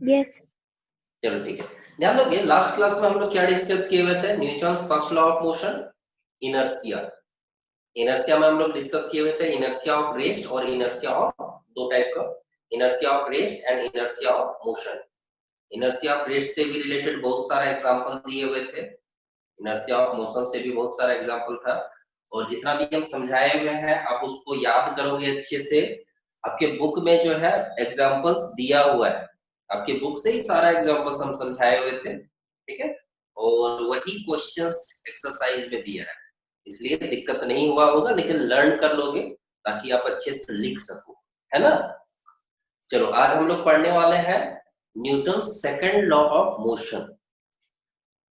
Yes. चलो ठीक है, ध्यान दोगे लास्ट क्लास में हम लोग क्या डिस्कस किए हुए थे? Newton first law of motion, inertia. Inertia में हम लोग डिस्कस किए हुए थे इनर्शिया ऑफ रेस्ट और इनर्शिया ऑफ, दो टाइप का, inertia of rest and inertia of motion. Inertia of rest से भी रिलेटेड बहुत सारा एग्जांपल दिए हुए थे, इनर्शिया ऑफ मोशन से भी बहुत सारा एग्जांपल था, और जितना भी हम समझाए हुए हैं आप उसको याद करोगे अच्छे से। आपके बुक में जो है एग्जांपल्स दिया हुआ है, आपके बुक से ही सारा एग्जांपल्स हम समझाए हुए थे, ठीक है, और वही क्वेश्चंस एक्सरसाइज में दिया है, इसलिए दिक्कत नहीं हुआ होगा, लेकिन लर्न कर लोगे ताकि आप अच्छे से लिख सको, है ना। चलो आज हम लोग पढ़ने वाले हैं Newton second law of motion,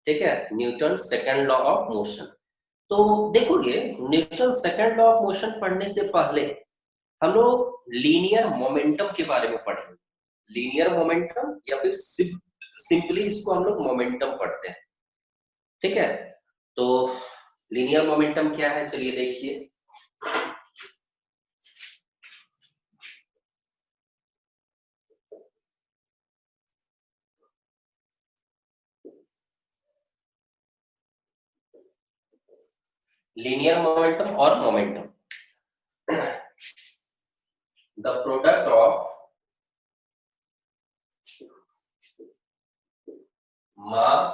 ठीक है, Newton second law of motion. तो देखोगे Newton second law of motion पढ़ने से पहले हम लोग लीनियर मोमेंटम के बारे में पढ़ेंगे। लीनियर मोमेंटम या फिर सिंपली इसको हम लोग मोमेंटम पढ़ते हैं, ठीक है। तो लीनियर मोमेंटम क्या है, चलिए देखिए। लीनियर मोमेंटम और momentum, the product of mass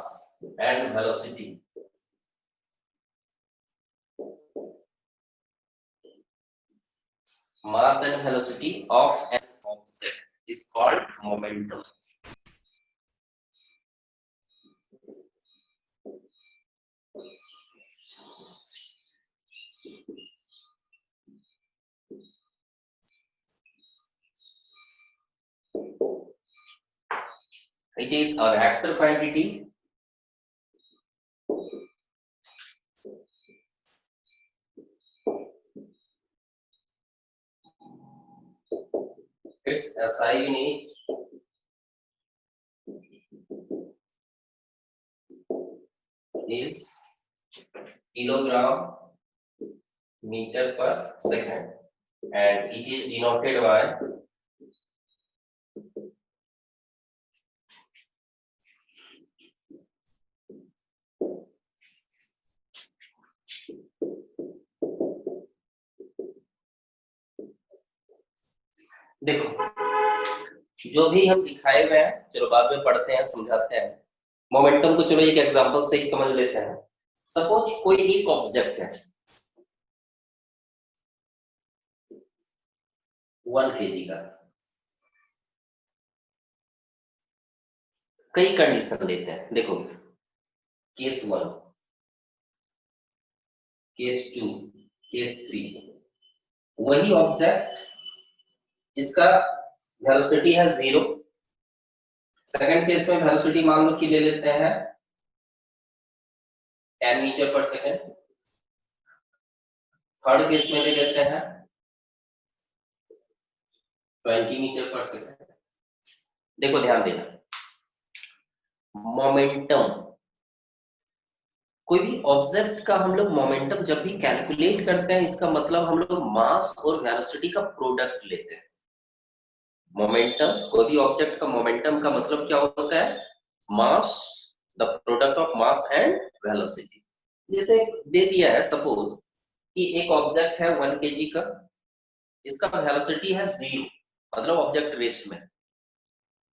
and velocity of an object is called momentum. It is a vector quantity its SI unit is kilogram meter per second and it is denoted by देखो जो भी हम दिखाए हुए हैं, चलो बाद में पढ़ते हैं समझाते हैं। मोमेंटम को चलो एक एग्जांपल से ही समझ लेते हैं। सपोज कोई एक ऑब्जेक्ट है 1 kg का, कई कंडीशन लेते हैं, देखो केस 1, केस 2, केस 3। वही ऑब्जेक्ट, इसका वेलोसिटी है 0। सेकंड केस में वेलोसिटी मान लो कि ले लेते हैं 10 मीटर पर सेकंड। थर्ड केस में ले लेते हैं 20 मीटर पर सेकंड। देखो ध्यान देना, मोमेंटम, कोई भी ऑब्जेक्ट का हम लोग मोमेंटम जब भी कैलकुलेट करते हैं, इसका मतलब हम लोग मास और वेलोसिटी का प्रोडक्ट लेते हैं। मोमेंटम, कोई भी ऑब्जेक्ट का मोमेंटम का मतलब क्या होता है? Mass, the product of mass and velocity. जैसे दे दिया है सपोज कि एक ऑब्जेक्ट है 1 kg का, इसका वेलोसिटी है 0, मतलब ऑब्जेक्ट रेस्ट में,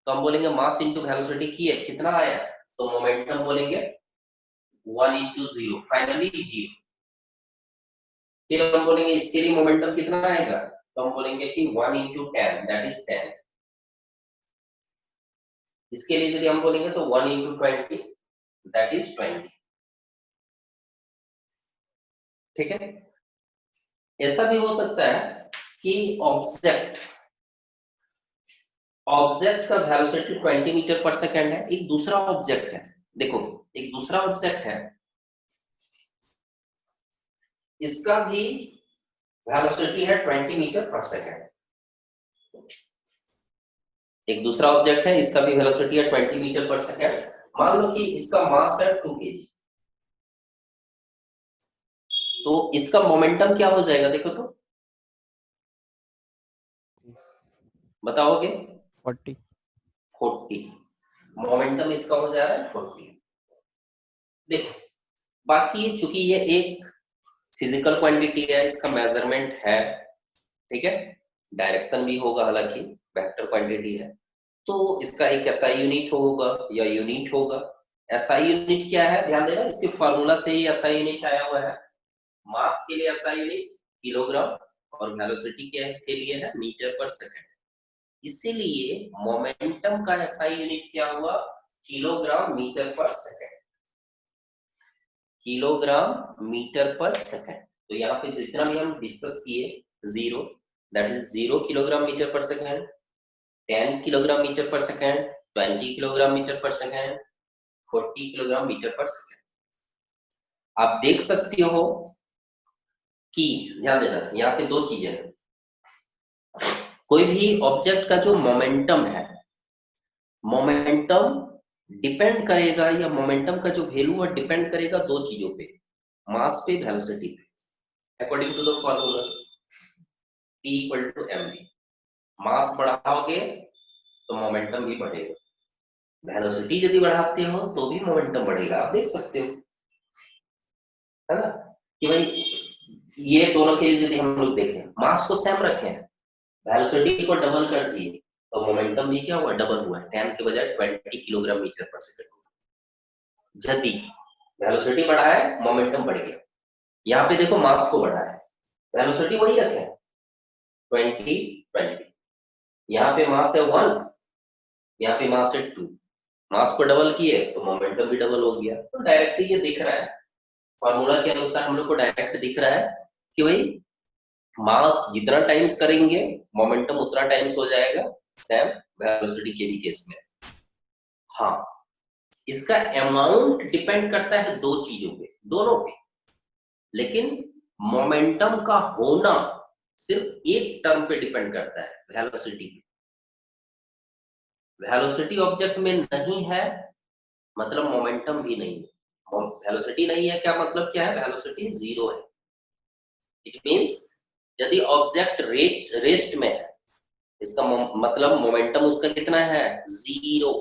तो हम बोलेंगे मास इंटू वेलोसिटी की है, कितना आया, तो मोमेंटम बोलेंगे 1 इंटू 0, फाइनली 0। फिर हम बोलेंगे इसके लिए मोमेंटम कितना आएगा, तो हम बोलेंगे कि 1 इंटू 10, दैट इज 10। इसके लिए यदि हम बोलेंगे तो 1 इंटू 20, दैट इज 20। ठीक है, ऐसा भी हो सकता है कि ऑब्जेक्ट का वेलोसिटी 20 मीटर पर सेकंड है, एक दूसरा ऑब्जेक्ट है, देखो एक दूसरा ऑब्जेक्ट है, इसका भी वेलोसिटी है 20 मीटर पर सेकंड। एक दूसरा ऑब्जेक्ट है, इसका भी वेलोसिटी है 20 मीटर पर सेकंड। मान लो कि इसका मास है 2 kg, तो इसका मोमेंटम क्या हो जाएगा, देखो तो बताओगे? 40 40, मोमेंटम इसका हो जा रहा है 40। देखो बाकी चूंकि ये एक फिजिकल क्वांटिटी है, इसका मेजरमेंट है, ठीक है, डायरेक्शन भी होगा, हालांकि वेक्टर क्वांटिटी है, तो इसका एक एसआई यूनिट होगा या यूनिट होगा। एसआई यूनिट क्या है, ध्यान देना, इसके फार्मूला से ही एसआई यूनिट आया हुआ है। मास के लिए एसआई यूनिट किलोग्राम और वेलोसिटी के लिए है मीटर पर सेकंड। इसीलिए मोमेंटम का एसआई यूनिट क्या हुआ, किलोग्राम मीटर पर सेकंड, किलोग्राम मीटर पर सेकंड। तो यहाँ पे जितना भी हम डिस्कस किए, 0 दैट इज 0 किलोग्राम मीटर पर सेकंड, 10 किलोग्राम मीटर पर सेकंड, 20 किलोग्राम मीटर पर सेकंड, 40 किलोग्राम मीटर पर सेकंड। आप देख सकते हो कि, ध्यान देना यहाँ पे दो चीजें हैं, कोई भी ऑब्जेक्ट का जो मोमेंटम है, मोमेंटम डिपेंड करेगा, या मोमेंटम का जो वैल्यू है डिपेंड करेगा दो चीजों पे, मास पे, वेलोसिटी पे। According to the formula P equal to mv, mass बढ़ाओगे तो मोमेंटम भी बढ़ेगा, वेलोसिटी यदि बढ़ाते हो तो भी मोमेंटम बढ़ेगा। आप देख सकते हो, है ना, कि भाई ये दोनों केस यदि हम लोग देखें, मास को सेम रखें, वेलोसिटी को डबल कर दिए, तो मोमेंटम भी क्या हुआ, डबल हुआ, 10 के बजाय 20 किलोग्राम मीटर पर सेकंड। यदि वेलोसिटी बढ़ाए, मोमेंटम बढ़ गया। यहाँ पे देखो मास को बढ़ाया, वेलोसिटी वही रखे 20, यहाँ पे मास है 1, यहाँ पे मास है 2, मास को डबल किए तो मोमेंटम भी डबल हो गया। तो डायरेक्टली ये दिख रहा है, फॉर्मूला के अनुसार हम लोग को डायरेक्ट दिख रहा है कि भाई मास जितना टाइम्स करेंगे मोमेंटम उतना टाइम्स हो जाएगा, सेम वेलोसिटी के भी केस में। हाँ, इसका अमाउंट डिपेंड करता है दो चीजों पे, दोनों पे, लेकिन मोमेंटम का होना सिर्फ एक टर्म पे डिपेंड करता है, वेलोसिटी पे। वेलोसिटी ऑब्जेक्ट में नहीं है मतलब मोमेंटम भी नहीं है। वेलोसिटी नहीं है क्या मतलब क्या है, वेलोसिटी 0 है। इट मींस यदि ऑब्जेक्ट रेस्ट में है, इसका मतलब मोमेंटम उसका कितना है, 0,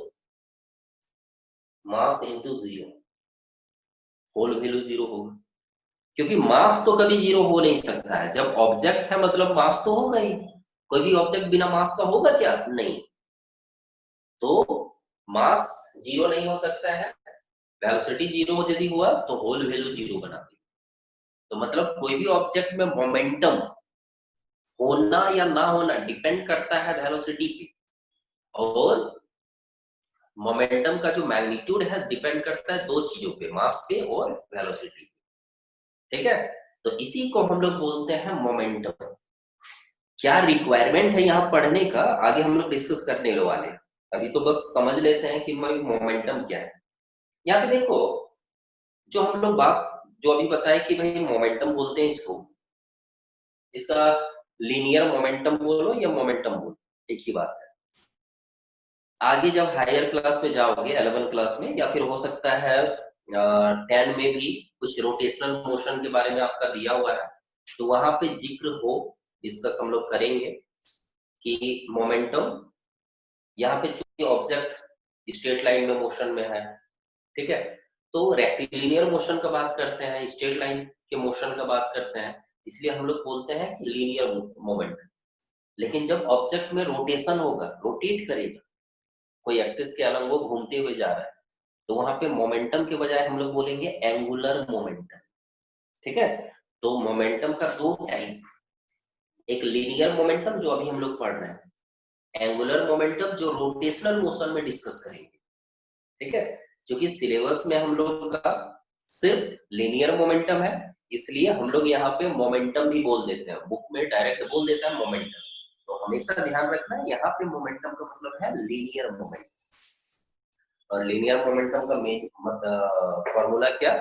मास इंटू 0, होल वैल्यू 0 होगा, क्योंकि मास तो कभी 0 हो नहीं सकता है। जब ऑब्जेक्ट है मतलब मास तो होगा ही, कोई भी ऑब्जेक्ट बिना मास का होगा क्या, नहीं। तो मास 0 नहीं हो सकता है, वेलोसिटी 0 यदि हुआ तो होल वैल्यू 0 बना दी। तो मतलब कोई भी ऑब्जेक्ट में मोमेंटम होना या ना होना डिपेंड करता है वेलोसिटी पे, और मोमेंटम का जो मैग्नीट्यूड है डिपेंड करता है दो चीजों पे, मास पे और वेलोसिटी पे। ठीक है, तो इसी को हम लोग बोलते हैं मोमेंटम। क्या रिक्वायरमेंट है यहाँ पढ़ने का, आगे हम लोग डिस्कस करने वाले हैं। अभी तो बस समझ लेते हैं कि मोमेंटम क्या है। यहाँ पे देखो, जो हम लोग बात जो अभी बताए कि भाई मोमेंटम बोलते हैं इसको, इसका लीनियर मोमेंटम बोलो या मोमेंटम बोलो, एक ही बात है। आगे जब हायर क्लास में जाओगे, 11 क्लास में, या फिर हो सकता है 10 में भी कुछ रोटेशनल मोशन के बारे में आपका दिया हुआ है, तो वहां पे जिक्र हो, डिस्कस हम लोग करेंगे कि मोमेंटम, यहाँ पे चूंकि ऑब्जेक्ट स्ट्रेट लाइन में मोशन में है, ठीक है, तो रेक्टिलिनियर मोशन का बात करते हैं, स्ट्रेट लाइन के मोशन का बात करते हैं, इसलिए हम लोग बोलते हैं कि लीनियर मोमेंट। लेकिन जब ऑब्जेक्ट में रोटेशन होगा, रोटेट करेगा, कोई एक्सिस के अलग वो घूमते हुए जा रहा है, तो वहां पे मोमेंटम के बजाय हम लोग बोलेंगे एंगुलर मोमेंटम। ठीक है, तो मोमेंटम का दो टाइप, एक लीनियर मोमेंटम जो अभी हम लोग पढ़ रहे हैं, एंगुलर मोमेंटम जो रोटेशनल मोशन में डिस्कस करेंगे। ठीक है, क्योंकि सिलेबस में हम लोग का सिर्फ लीनियर मोमेंटम है, इसलिए हम लोग यहाँ पे मोमेंटम भी बोल देते हैं, बुक में डायरेक्ट बोल देता है मोमेंटम। तो हमेशा ध्यान रखना है, यहाँ पे मोमेंटम का मतलब है लीनियर मोमेंटम। और लीनियर मोमेंटम का मेन फॉर्मूला क्या,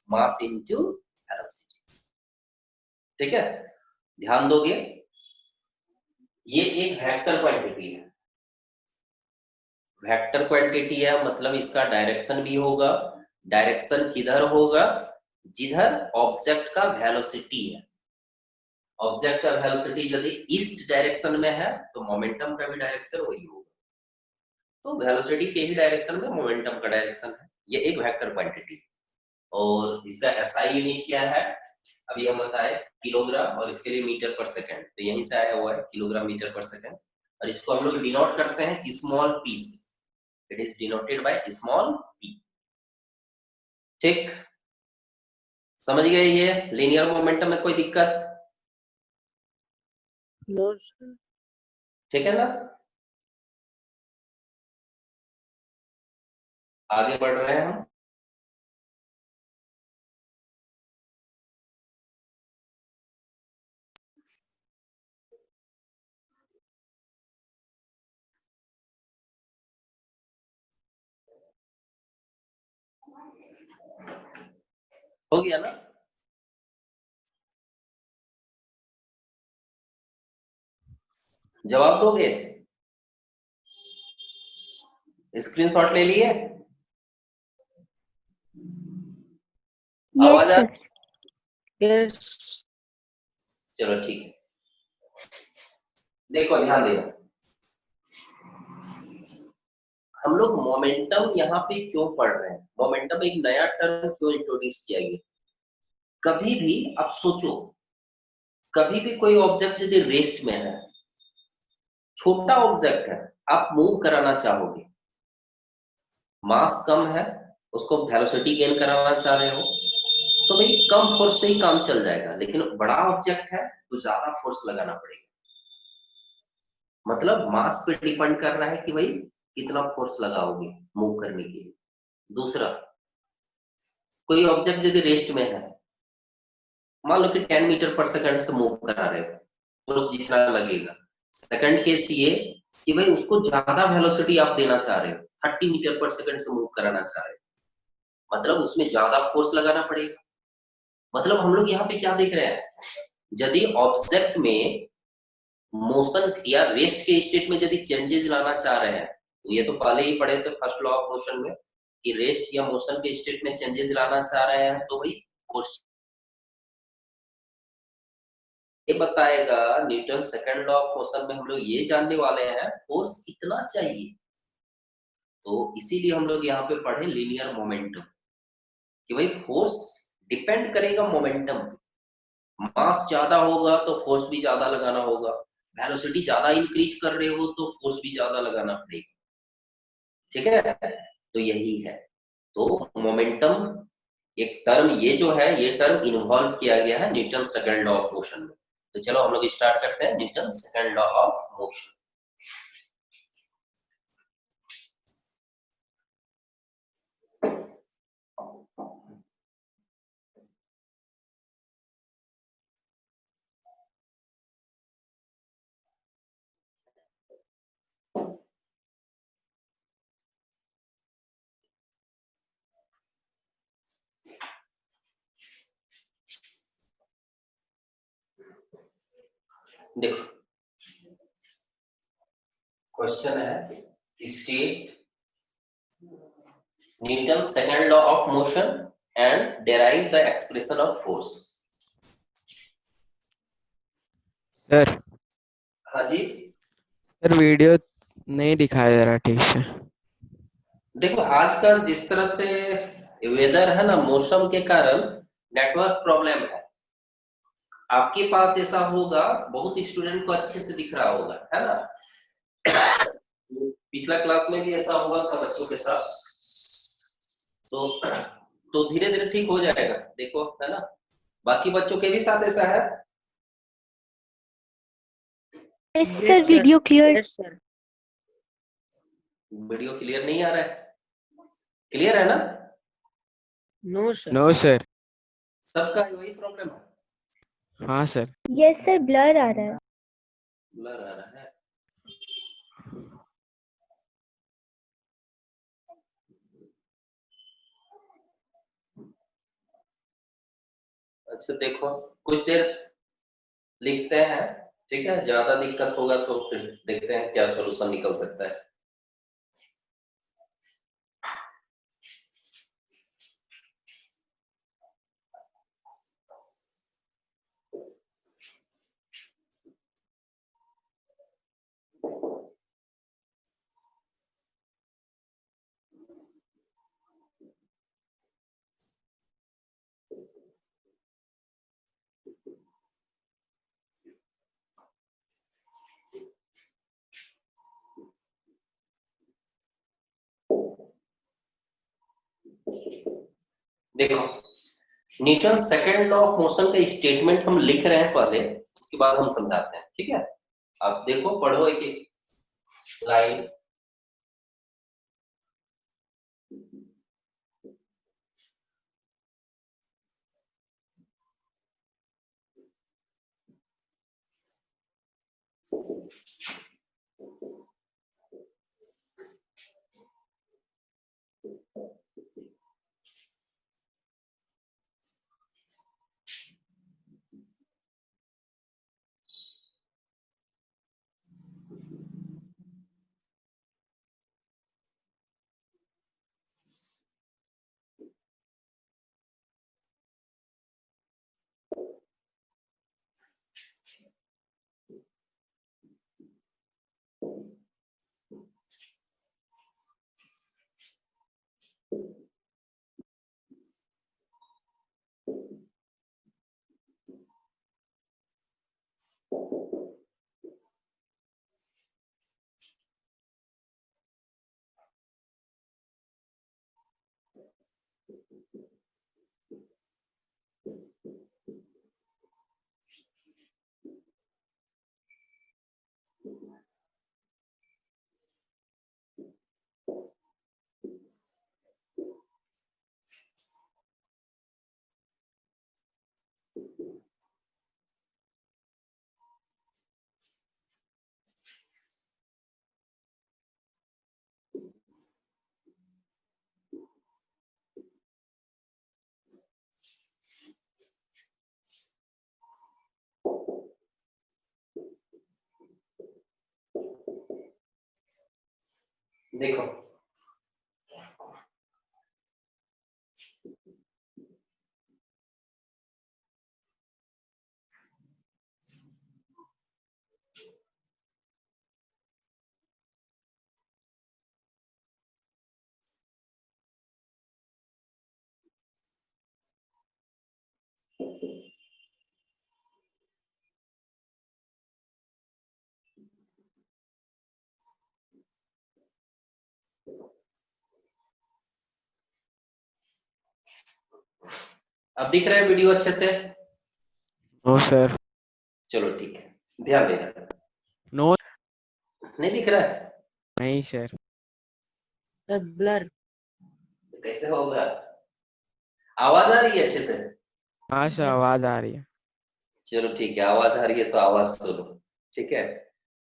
मास इनटू वेलोसिटी। ठीक है, ध्यान दोगे, ये एक वेक्टर क्वांटिटी है, वेक्टर क्वांटिटी है मतलब इसका डायरेक्शन भी होगा, डायरेक्शन किधर होगा, जिधर ऑब्जेक्ट का वेलोसिटी है। ऑब्जेक्ट का वेलोसिटी यदि ईस्ट डायरेक्शन में है तो मोमेंटम का भी डायरेक्शन वही होगा। तो वेलोसिटी के ही डायरेक्शन में मोमेंटम का डायरेक्शन है, ये एक वेक्टर क्वांटिटी। और इसका एसआई यूनिट क्या है, अभी हम बताए किलोग्राम, और इसके लिए मीटर पर सेकंड, तो यहीं से आया हुआ है किलोग्राम मीटर पर सेकंड। और इसको हम लोग डिनोट करते हैं स्मॉल पी से, it is denoted by small p. ठीक, समझ गए ये लीनियर मोमेंटम में कोई दिक्कत? No sir. ठीक है ना, आगे बढ़ रहे हैं हम। हो गया ना? जवाब दोगे? स्क्रीनशॉट ले लिए? आवाज आ? यस। चलो ठीक है, देखो ध्यान देना, हम लोग मोमेंटम यहाँ पे क्यों पढ़ रहे हैं, मोमेंटम एक नया टर्म क्यों इंट्रोड्यूस किया गया? कभी भी आप सोचो, कभी भी कोई ऑब्जेक्ट यदि रेस्ट में है, छोटा ऑब्जेक्ट है, आप मूव कराना चाहोगे, मास कम है, उसको वेलोसिटी गेन कराना चाह रहे हो, तो भाई कम फोर्स से ही काम चल जाएगा। लेकिन बड़ा ऑब्जेक्ट है तो ज्यादा फोर्स लगाना पड़ेगा, मतलब मास पे डिपेंड कर रहा है कि भाई कितना फोर्स लगाओगे मूव करने के लिए। दूसरा, कोई ऑब्जेक्ट यदि रेस्ट में है, मान लो कि 10 मीटर पर सेकंड से मूव करा रहे हो, फोर्स जितना लगेगा। सेकंड केस ये कि भाई उसको ज्यादा वेलोसिटी आप देना चाह रहे हो, 30 मीटर पर सेकंड से मूव कराना चाह रहे हो, मतलब उसमें ज्यादा फोर्स लगाना पड़ेगा। मतलब हम लोग यहाँ पे क्या देख रहे हैं, यदि ऑब्जेक्ट में मोशन या रेस्ट के स्टेट में यदि चेंजेस लाना चाह रहे हैं, तो ये तो पहले ही पढ़े थे फर्स्ट लॉ ऑफ मोशन में कि रेस्ट या मोशन के स्टेट में चेंजेस लाना चाह रहे हैं, तो भाई फोर्स ये बताएगा। Newton second law of motion में हम लोग ये जानने वाले हैं फोर्स कितना चाहिए, तो इसीलिए हम लोग यहाँ पे पढ़े लीनियर मोमेंटम कि भाई फोर्स डिपेंड करेगा मोमेंटम पे, मास ज्यादा होगा तो फोर्स भी ज्यादा लगाना होगा, वेलोसिटी ज्यादा इंक्रीज कर रहे हो तो फोर्स भी ज्यादा लगाना पड़ेगा। ठीक है, तो यही है। तो मोमेंटम एक टर्म, ये जो है ये टर्म इन्वॉल्व किया गया है Newton second law of motion में। तो चलो हम लोग स्टार्ट करते हैं Newton second law of motion. देखो क्वेश्चन है, state Newton second law of motion and derive the expression of force. Sir हाँ जी, सर वीडियो नहीं दिखाया जा रहा ठीक से। देखो आजकल जिस तरह से वेदर है ना, मौसम के कारण नेटवर्क प्रॉब्लम है। आपके पास ऐसा होगा, बहुत स्टूडेंट को अच्छे से दिख रहा होगा, है ना? पिछला क्लास में भी ऐसा हुआ था बच्चों के साथ, तो धीरे धीरे ठीक हो जाएगा, देखो, है ना? बाकी बच्चों के भी साथ ऐसा है? Yes sir, video clear. Yes sir. Video clear नहीं आ रहा है? क्लियर है ना? No sir. No sir. सबका वही प्रॉब्लम है? हाँ सर। यस सर, ब्लर आ रहा है। ब्लर आ रहा है? अच्छा देखो, कुछ देर लिखते हैं, ठीक है? ज्यादा दिक्कत होगा तो फिर देखते हैं क्या सॉल्यूशन निकल सकता है। देखो Newton second law of motion का स्टेटमेंट हम लिख रहे हैं पहले, उसके बाद हम समझाते हैं, ठीक है। अब देखो पढ़ो एक एक लाइन। देखो अब दिख रहा है वीडियो अच्छे से? No sir. चलो ठीक है, ध्यान देना। नो नहीं दिख रहा है? नहीं सर। Sir blur. तो कैसे होगा? आवाज आ रही है अच्छे से? हाँ सर, आवाज आ रही है। चलो ठीक है, आवाज आ रही है तो आवाज सुनो, ठीक है।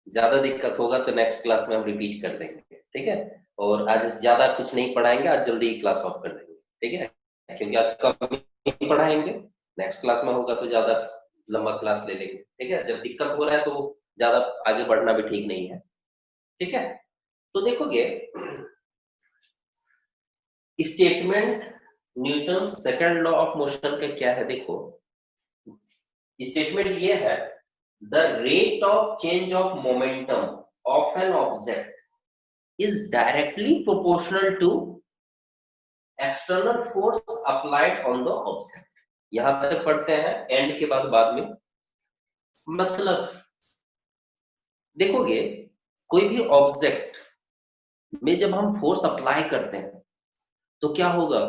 ज्यादा दिक्कत होगा तो नेक्स्ट क्लास में हम रिपीट कर देंगे, ठीक है। और आज ज्यादा कुछ नहीं पढ़ाएंगे, आज जल्दी ही क्लास ऑफ कर देंगे, ठीक है, क्योंकि आज कम ही पढ़ाएंगे। नेक्स्ट क्लास में होगा तो ज्यादा लंबा क्लास ले लेंगे, ठीक है। जब दिक्कत हो रहा है तो ज्यादा आगे बढ़ना भी ठीक नहीं है, ठीक है। तो देखोगे statement Newton second law of motion का क्या है, देखो स्टेटमेंट ये है, the rate of change of momentum of an object is directly proportional to external force applied on the object. यहां तक पढ़ते हैं, एंड के बाद में मतलब देखोगे कोई भी ऑब्जेक्ट में जब हम फोर्स अप्लाई करते हैं तो क्या होगा,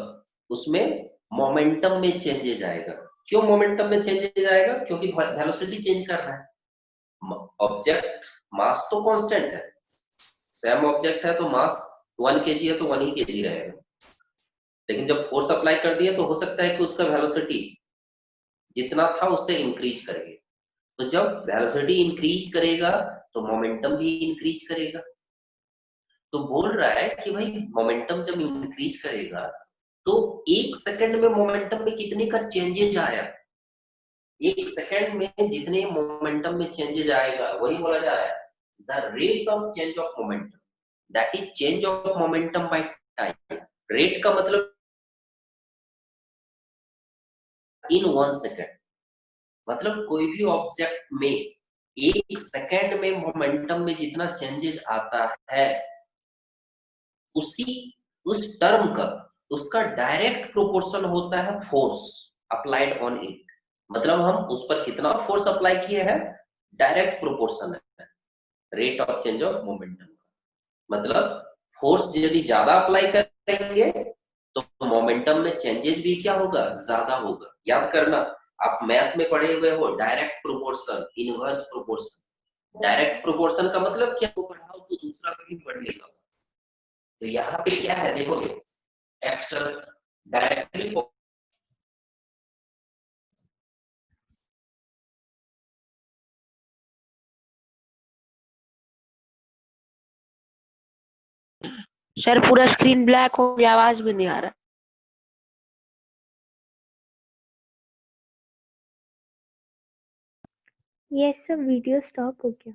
उसमें मोमेंटम में चेंजेज आएगा। क्यों मोमेंटम में चेंजेज आएगा? क्योंकि वेलोसिटी चेंज कर रहा है। ऑब्जेक्ट मास तो कांस्टेंट है, सेम ऑब्जेक्ट है तो मास 1 kg है तो 1 ही kg रहेगा। लेकिन जब फोर्स अप्लाई कर दिया तो हो सकता है कि उसका वेलोसिटी जितना था उससे इंक्रीज करेगा। तो जब वेलोसिटी इंक्रीज करेगा तो मोमेंटम भी इंक्रीज करेगा। तो बोल रहा है कि भाई मोमेंटम जब इंक्रीज करेगा तो 1 सेकंड में मोमेंटम में कितने का चेंजेज आया, 1 सेकंड में जितने मोमेंटम में चेंजेज आएगा वही बोला जा रहा है the rate of change of momentum, that is change of momentum by time. Rate का मतलब इन 1 सेकंड, मतलब कोई भी ऑब्जेक्ट में 1 सेकंड में मोमेंटम में जितना चेंजेस आता है उस टर्म का उसका डायरेक्ट प्रोपोर्शन होता है फोर्स अप्लाइड ऑन इट। मतलब हम उस पर कितना फोर्स अप्लाई किए हैं, डायरेक्ट प्रोपोर्शन है rate of change of momentum का। मतलब फोर्स यदि ज्यादा अप्लाई करेंगे तो मोमेंटम में चेंजेस भी क्या होगा, ज्यादा होगा। याद करना, आप मैथ में पढ़े हुए हो direct proportion, inverse proportion. Direct proportion का मतलब क्या, वो बढ़ाओ तो दूसरा भी बढ़ेगा। तो यहाँ पे क्या है देखोगे, एक्सटर्नल डायरेक्टली सर पूरा स्क्रीन ब्लैक हो गया, आवाज भी नहीं आ रहा। यस सर, वीडियो स्टॉप हो गया।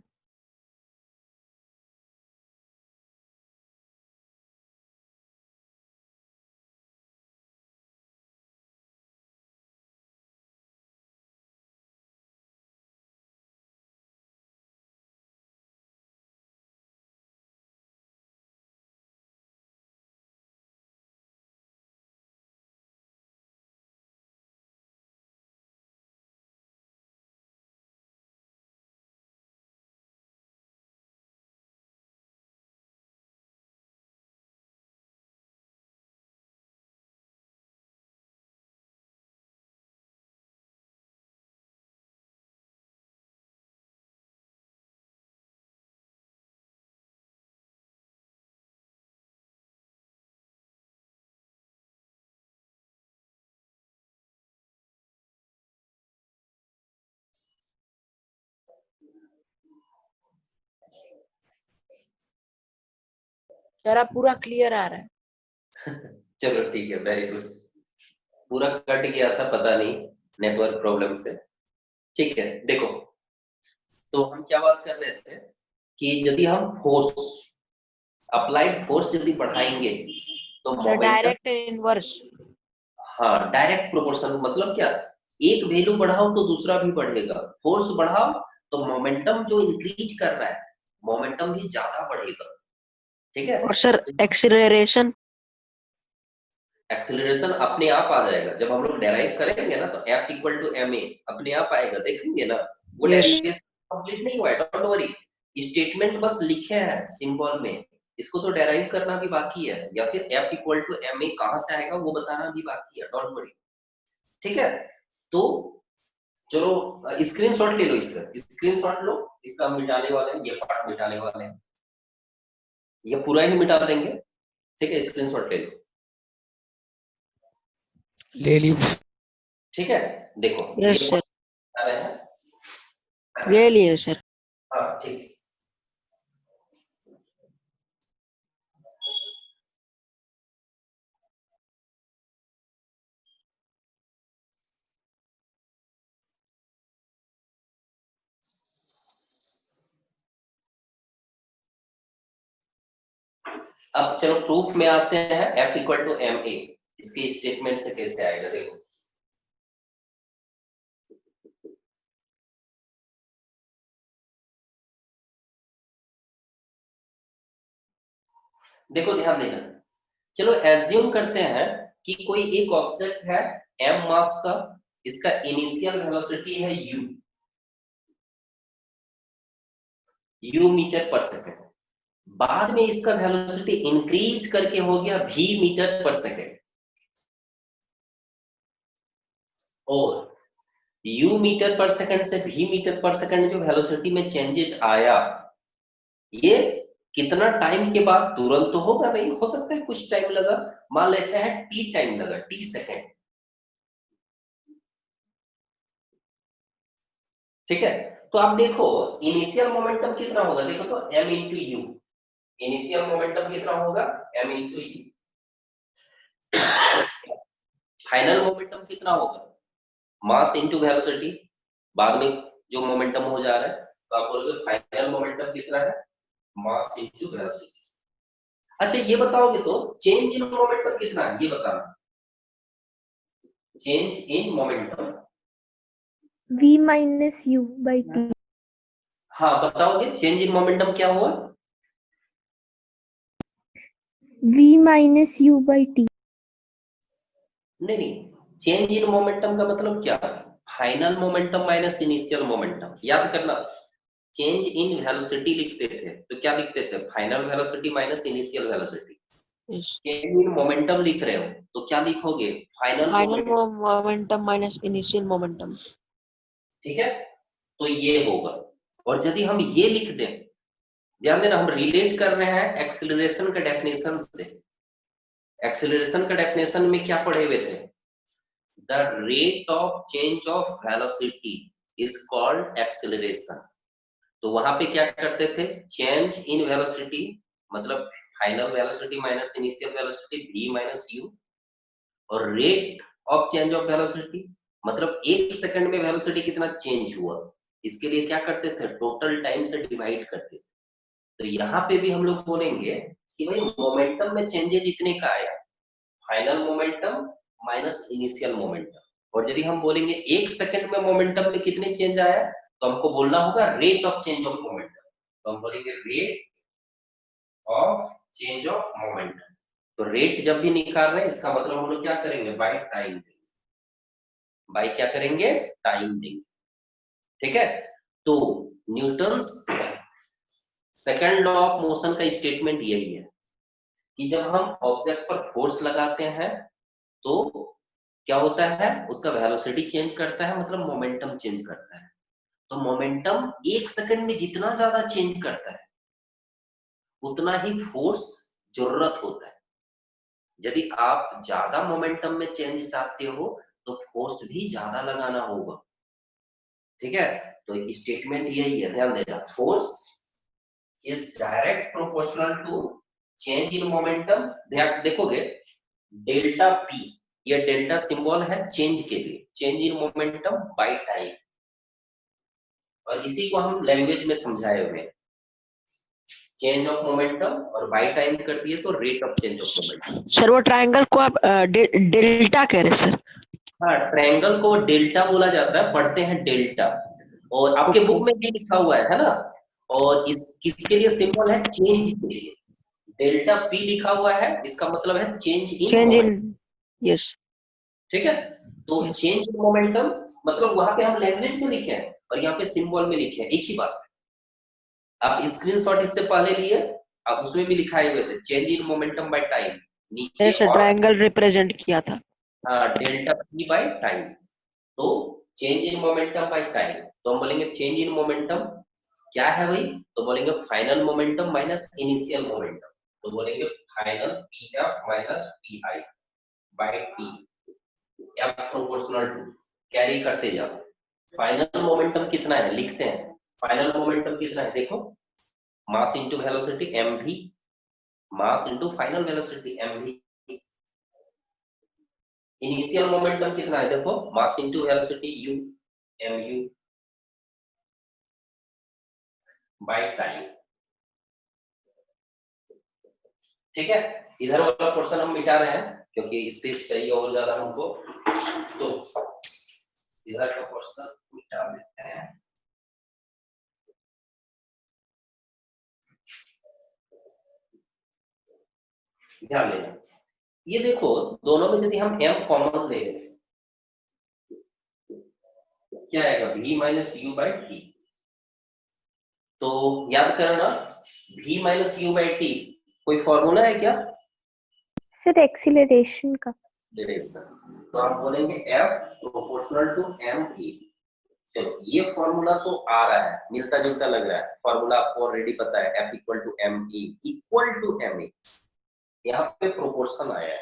सर अब पूरा क्लियर आ रहा है। चलो ठीक है, वेरी गुड। पूरा कट गया था, पता नहीं नेटवर्क प्रॉब्लम से। ठीक है, देखो तो हम क्या बात कर रहे थे कि यदि हम फोर्स, अप्लाइड फोर्स यदि बढ़ाएंगे तो सर मोमेंटम, डायरेक्ट इनवर्स। हाँ डायरेक्ट प्रोपोर्शन मतलब क्या, एक वैल्यू बढ़ाओ तो दूसरा भी बढ़ेगा। फोर्स बढ़ाओ तो मोमेंटम जो इंक्रीज कर रहा है, मोमेंटम भी ज्यादा बढ़ेगा। ठीक है, और सर एक्सीलरेशन। एक्सेलरेशन अपने आप आ जाएगा जब हम लोग डेराइव करेंगे ना, तो F इक्वल टू ma अपने आप आएगा, देखेंगे ना। वो यस। डेरिवेशन कंप्लीट नहीं हुआ है, डोंट वरी। स्टेटमेंट बस लिखे हैं सिंबल में, इसको तो डेराइव करना भी बाकी है, या फिर F इक्वल टू ma कहां से आएगा वो बताना भी बाकी है, डोंट वरी। ठीक है, तो चलो स्क्रीनशॉट ले लो, इसका स्क्रीनशॉट लो। इसका हम मिटाने वाले हैं, ये पार्ट मिटाने वाले हैं, ये पूरा ही मिटा देंगे। ठीक है, स्क्रीनशॉट ले लो। ले ली। ठीक है, देखो यस ये सर, आ रहे हैं। ले लिए सर। हाँ ठीक। अब चलो प्रूफ में आते हैं, F equal to m a, इसके स्टेटमेंट से कैसे आएगा देखो। देखो ध्यान देना, चलो एज्यूम करते हैं कि कोई एक ऑब्जेक्ट है m मास का, इसका इनिशियल वेलोसिटी है u मीटर पर सेकंड। बाद में इसका वेलोसिटी इंक्रीज करके हो गया v मीटर पर सेकंड, और u मीटर पर सेकंड से v मीटर पर सेकंड जो वेलोसिटी में चेंजेस आया, ये कितना टाइम के बाद, तुरंत तो होगा नहीं, हो सकता है कुछ टाइम लगा, मान लेते हैं t टाइम लगा, t सेकंड। ठीक है, तो आप देखो इनिशियल मोमेंटम कितना होगा, देखो तो m into you, initial momentum कितना होगा m into you. Final momentum कितना होगा, मास इंटू वेलोसिटी, बाद में जो मोमेंटम हो जा रहा है, तो आप बोलोगे फाइनल मोमेंटम कितना है, मास इंटू वेलोसिटी। अच्छा ये बताओगे तो चेंज इन मोमेंटम कितना है, ये बताना। Change in momentum v minus u by t। हाँ बताओगे, चेंज इन मोमेंटम क्या हुआ, v minus u by t। नहीं नहीं, चेंज इन मोमेंटम का मतलब क्या, final momentum minus initial momentum. याद करना, चेंज इन वेलोसिटी लिखते थे तो क्या लिखते थे, final velocity minus initial velocity. Yes. Change in momentum लिख रहे हो तो क्या लिखोगे? Final Final momentum. momentum minus initial momentum. ठीक है, तो ये होगा। और यदि हम ये लिख दें, ध्यान देना हम रिलेट कर रहे हैं एक्सीलरेशन का डेफिनेशन से। एक्सीलरेशन का डेफिनेशन में क्या पढ़े हुए थे? The rate of change of velocity is called acceleration. तो वहां पे क्या करते थे? चेंज इन वेलोसिटी मतलब final velocity minus initial velocity v minus u, और rate of change of velocity मतलब एक सेकंड में वेलोसिटी कितना चेंज हुआ, इसके लिए क्या करते थे? टोटल टाइम से डिवाइड करते थे। तो यहाँ पे भी हम लोग बोलेंगे कि भाई मोमेंटम में चेंजेज इतने का आया, final momentum minus initial momentum. और यदि हम बोलेंगे एक सेकंड में मोमेंटम में कितने चेंज आया, तो हमको बोलना होगा rate of change of momentum. तो हम बोलेंगे rate of change of momentum. तो रेट जब भी निकाल रहे हैं इसका मतलब हम लोग क्या करेंगे? बाय टाइम देंगे। बाय क्या करेंगे? टाइम देंगे। ठीक है, तो Newton's second law of motion का स्टेटमेंट यही है कि जब हम ऑब्जेक्ट पर फोर्स लगाते हैं तो क्या होता है? उसका वेलोसिटी चेंज करता है, मतलब मोमेंटम चेंज करता है। तो मोमेंटम एक सेकंड में जितना ज्यादा चेंज करता है उतना ही फोर्स जरूरत होता है। यदि आप ज्यादा मोमेंटम में चेंज चाहते हो तो फोर्स भी ज्यादा लगाना होगा। ठीक है, तो स्टेटमेंट यही है, ध्यान देना। Force is direct proportional to change in momentum. देखोगे डेल्टा पी, ये डेल्टा सिंबल है चेंज के लिए, change in momentum by time. और इसी को हम लैंग्वेज में समझाए हुए हैं, चेंज ऑफ मोमेंटम और बाय टाइम कर दिए तो rate of change of momentum. Sir वो ट्रायंगल को आप डेल्टा कह रहे सर? हाँ, ट्रायंगल को डेल्टा बोला जाता है, पढ़ते हैं डेल्टा। और आपके बुक में भी लिखा हुआ है ना। और इस किसके लिए सिंबल है? चेंज के लिए। डेल्टा पी लिखा हुआ है, इसका मतलब है change in change momentum. In, yes. ठीक है, तो Yes. चेंज इन मोमेंटम मतलब वहां पे हम लैंग्वेज में लिखे हैं और यहाँ पे सिंबल में लिखे हैं, एक ही बात है। आप स्क्रीनशॉट इससे पहले लिए, आप उसमें भी लिखाए हुए थे change in momentum by time नीचे, यस, और ट्रायंगल रिप्रेजेंट किया था। Delta P by time. तो change in momentum by time, तो हम बोलेंगे चेंज इन मोमेंटम क्या है भाई? तो बोलेंगे final momentum minus initial momentum. तो बोलेंगे final p f minus p i by t, f proportional to, carry करते जाओ। फाइनल मोमेंटम कितना है लिखते हैं। फाइनल मोमेंटम कितना है देखो, mass into velocity m v, mass into final velocity m v. Initial momentum कितना है देखो, mass into velocity u, m u by time. ठीक है, इधर वाला पोर्शन हम मिटा रहे हैं क्योंकि स्पेस चाहिए और ज्यादा हमको, तो इधर का पोर्शन मिटा देते हैं। ध्यान देना, ये देखो दोनों में यदि हम m कॉमन ले लें क्या आएगा? v minus you by t. तो याद करना v minus you by t कोई फॉर्मूला है क्या? सर एक्सीलरेशन का। तो आप बोलेंगे f proportional to m e। चलो ये फॉर्मूला तो आ रहा है, मिलता जुलता लग रहा है, फॉर्मूला आपको ऑलरेडी पता है, f equal to m e equal to m e। यहाँ पे प्रोपोर्शन आया है,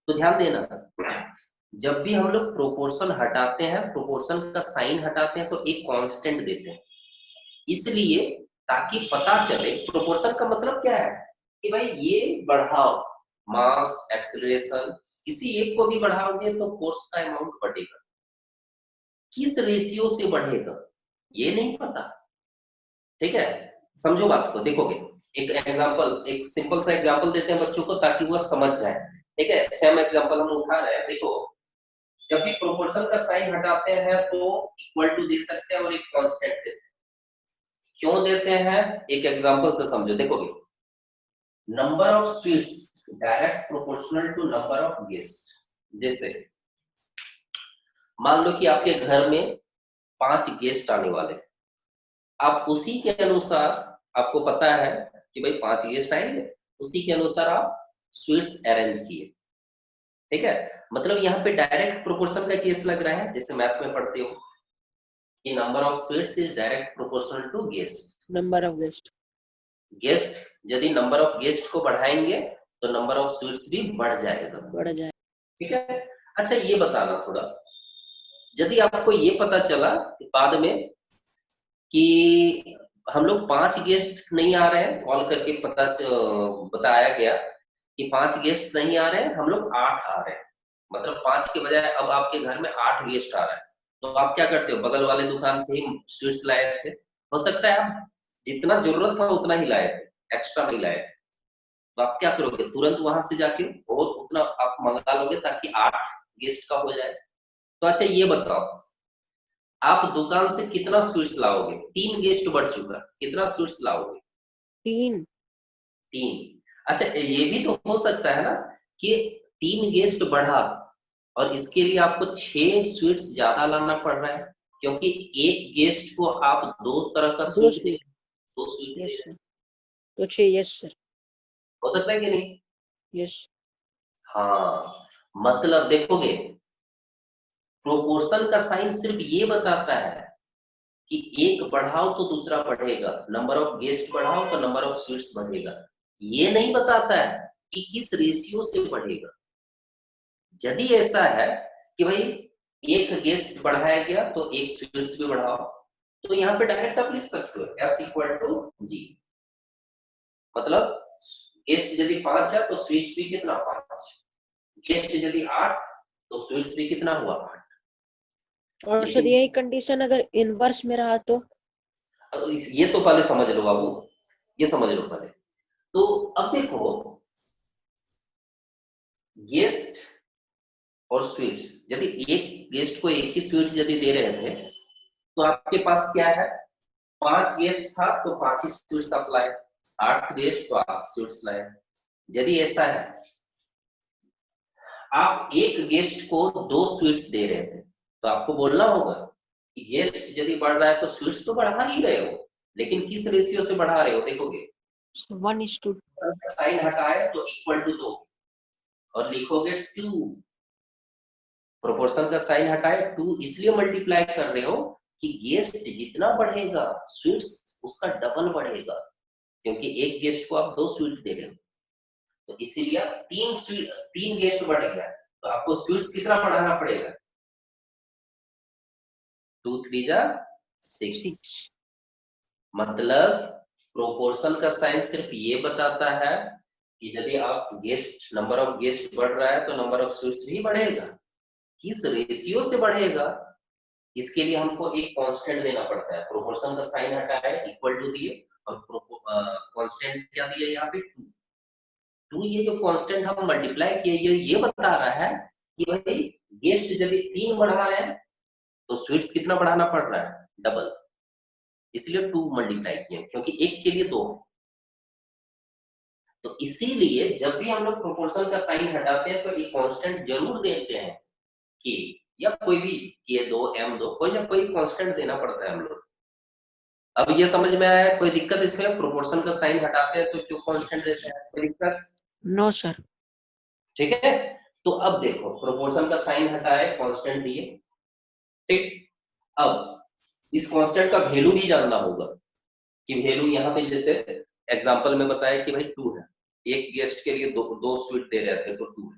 तो ध्यान देना जब भी हम लोग प्रोपोर्शन हटाते हैं, प्रोपोर्शन का साइन हटाते हैं तो एक कांस्टेंट देते हैं, इसलिए ताकि पता चले प्रोपोर्शन का मतलब क्या है कि भाई ये बढ़ाओ मास एक्सीलरेशन, किसी एक को भी बढ़ाओगे तो फोर्स का अमाउंट बढ़ेगा, किस रेशियो से बढ़ेगा ये नहीं पता। ठीक है, समझो बात को, देखोगे एक एग्जांपल, एक सिंपल सा एग्जांपल देते हैं बच्चों को ताकि वो समझ जाए। ठीक है, सेम एग्जांपल हम उठा रहे हैं। देखो जब भी प्रोपोर्शन का साइन हटाते हैं तो इक्वल टू दे सकते हैं और एक कांस्टेंट देते हैं। क्यों देते हैं एक एग्जांपल से समझो। देखोगे number of sweets direct proportional to number of guest. जैसे मान लो कि आपके घर में 5 गेस्ट आने वाले, आप उसी के अनुसार आपको पता है कि भाई 5 गेस्ट आएंगे उसी के अनुसार आप स्वीट्स अरेंज किए। ठीक है, मतलब यहाँ पे डायरेक्ट प्रोपोर्शन का केस लग रहा है, जैसे मैथ में पढ़ते हो कि number of sweets is direct proportional to guest. Number of guest, guest यदि नंबर ऑफ गेस्ट को बढ़ाएंगे तो नंबर ऑफ स्वीट्स भी बढ़ जाएगा। बढ़ जाए। ठीक है, अच्छा ये बताना थोड़ा, यदि आपको ये पता चला बाद में कि हम लोग 5 गेस्ट नहीं आ रहे हैं, कॉल करके बताया गया कि 5 गेस्ट नहीं आ रहे हैं, हम लोग 8 आ रहे हैं, मतलब 5 के बजाय अब आपके घर में 8 गेस्ट आ रहा है, तो आप क्या करते हो, बगल वाले दुकान से ही स्वीट्स लाए थे, हो सकता है आप जितना जरूरत था उतना ही लाए थे, एक्स्ट्रा नहीं लाए थे, तो आप क्या करोगे, तुरंत वहां से जाके और उतना आप मंगा लोगे ताकि 8 गेस्ट का हो जाए। तो अच्छा ये बताओ, आप दुकान से कितना स्वीट्स लाओगे, 3 गेस्ट बढ़ चुका, कितना स्वीट्स लाओगे? 3। 3। अच्छा ये भी तो हो सकता है ना कि 3 गेस्ट बढ़ा और इसके लिए आपको 6 स्वीट्स ज्यादा लाना पड़ रहा है, क्योंकि एक गेस्ट को आप 2 तरह का sweet they, 2 sweet they, yes sir, तो 6। यस सर, हो सकता है कि नहीं? यस। हाँ, मतलब देखोगे प्रोपोर्शन का साइन सिर्फ ये बताता है कि एक बढ़ाओ तो दूसरा बढ़ेगा, नंबर ऑफ गेस्ट बढ़ाओ तो नंबर ऑफ स्वीट्स बढ़ेगा, ये नहीं बताता है कि किस रेशियो से बढ़ेगा। यदि ऐसा है कि भाई एक गेस्ट बढ़ाया गया तो एक स्वीट्स भी बढ़ाओ, तो यहाँ पे डायरेक्ट आप लिख सकते हो S इक्वल टू G, मतलब गेस्ट यदि 5 है तो स्वीट्स भी कितना, 5, गेस्ट यदि 8 तो स्वीट्स भी कितना हुआ, 8। और सर यही कंडीशन अगर इनवर्स में रहा तो ये तो पहले समझ लो बाबू, ये समझ लो पहले। तो अब देखो गेस्ट और स्वीट्स, यदि एक गेस्ट को एक ही स्वीट यदि दे रहे थे तो आपके पास क्या है, 5 गेस्ट था तो 5 ही स्वीट्स आप लाए, 8 गेस्ट तो 8 स्वीट्स लाए। यदि ऐसा है आप एक गेस्ट को 2 स्वीट्स दे रहे थे तो आपको बोलना होगा कि गेस्ट यदि बढ़ रहा है तो स्वीट्स तो बढ़ा ही रहे हो, लेकिन किस रेशियो से बढ़ा रहे हो, देखोगे 1:2। साइन हटाए तो इक्वल टू 2 और लिखोगे 2, प्रोपोर्शन का साइन हटाए 2 इसलिए मल्टीप्लाई कर रहे हो कि गेस्ट जितना बढ़ेगा स्वीट्स उसका डबल बढ़ेगा, क्योंकि एक गेस्ट को आप 2 स्वीट दे रहे हो, तो इसीलिए 3 गेस्ट बढ़ गया तो आपको स्वीट्स कितना बढ़ाना पड़ेगा, 2 3 जा 6। मतलब प्रोपोर्शन का साइन सिर्फ ये बताता है कि यदि आप गेस्ट नंबर ऑफ गेस्ट बढ़ रहा है तो नंबर ऑफ स्वीट्स भी बढ़ेगा, किस रेशियो से बढ़ेगा इसके लिए हमको एक कांस्टेंट देना पड़ता है, प्रोपोर्शन का साइन हटाए इक्वल टू दिए और कांस्टेंट क्या दिया यहाँ पे 2, ये जो कांस्टेंट हम मल्टीप्लाई किए ये बता रहा है कि भाई गेस्ट यदि 3 बढ़ा रहे हैं तो स्वीट्स कितना बढ़ाना पड़ रहा है, डबल, इसलिए 2 मल्टीप्लाई किए क्योंकि एक के लिए 2। तो इसीलिए जब भी हम लोग प्रोपोर्शन का साइन हटाते हैं तो एक कांस्टेंट जरूर देते हैं कि या कोई भी K2 M2 कोई ना कोई कांस्टेंट देना पड़ता है हम लोग। अब ये समझ में आया कोई दिक्कत इसमें, प्रोपोर्शन का साइन हटाते हैं तो क्यों कांस्टेंट देते हैं, कोई दिक्कत? No sir. ठीक है, तो अब देखो प्रोपोर्शन का साइन हटाए कांस्टेंट दिए, ठीक, अब इस कांस्टेंट का वैल्यू भी जानना होगा कि वैल्यू यहाँ पे जैसे एग्जांपल में बताया कि भाई 2 है, एक गेस्ट के लिए 2 स्वीट दे रहे थे तो 2 है,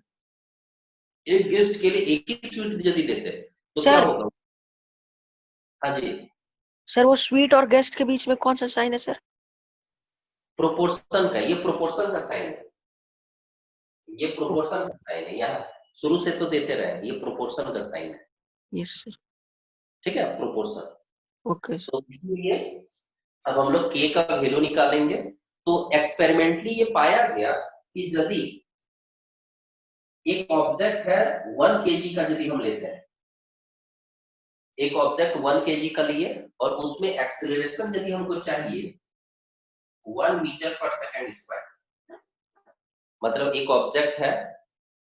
एक गेस्ट के लिए एक ही स्वीट यदि देते तो क्या होगा? हाँ जी सर, वो स्वीट और गेस्ट के बीच में कौन सा साइन है सर? प्रोपोर्शन का, ये प्रोपोर्शन का साइन है, ये प्रोपोर्शन का साइन है, यहाँ शुरू से तो देते रहे, ये प्रोपोर्शन का साइन है। Yes sir. ठीक है, प्रोपोर्शन। Okay sir. तो इसलिए अब हम लोग k का वैल्यू निकालेंगे, तो एक्सपेरिमेंटली ये पाया गया कि यदि एक ऑब्जेक्ट है 1 kg का, यदि हम लेते हैं एक ऑब्जेक्ट 1 kg का लिए और उसमें एक्सेलरेशन यदि हमको चाहिए 1 मीटर पर सेकंड स्क्वायर, मतलब एक ऑब्जेक्ट है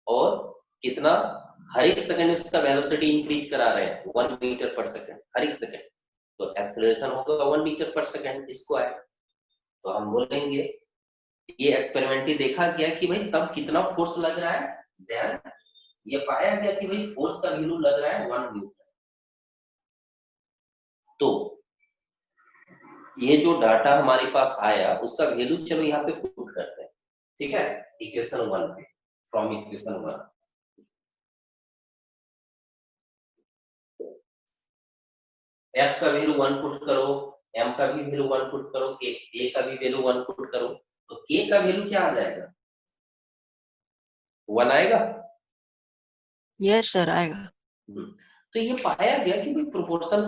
और कितना हर एक सेकंड उसका वेलोसिटी इंक्रीज करा रहे हैं 1 मीटर पर सेकंड हर एक सेकंड, तो एक्सेलरेशन होगा 1 मीटर पर सेकंड स्क्वायर। तो हम बोलेंगे ये एक्सपेरिमेंटली देखा गया कि भाई तब कितना फोर्स लग रहा है, देन ये पाया गया कि भाई फोर्स का वैल्यू लग रहा है 1 न्यूटन। तो ये जो डाटा हमारे पास आया उसका वैल्यू चलो यहाँ पे पुट करते हैं, ठीक है, इक्वेशन 1 पे, फ्रॉम इक्वेशन 1 एफ का वैल्यू 1 पुट करो, एम का भी वैल्यू 1 पुट करो, के का भी वैल्यू 1 पुट करो, तो के का वैल्यू क्या आ जाएगा, 1 आएगा। यस सर आएगा। तो ये पाया गया कि भाई प्रोपोर्शन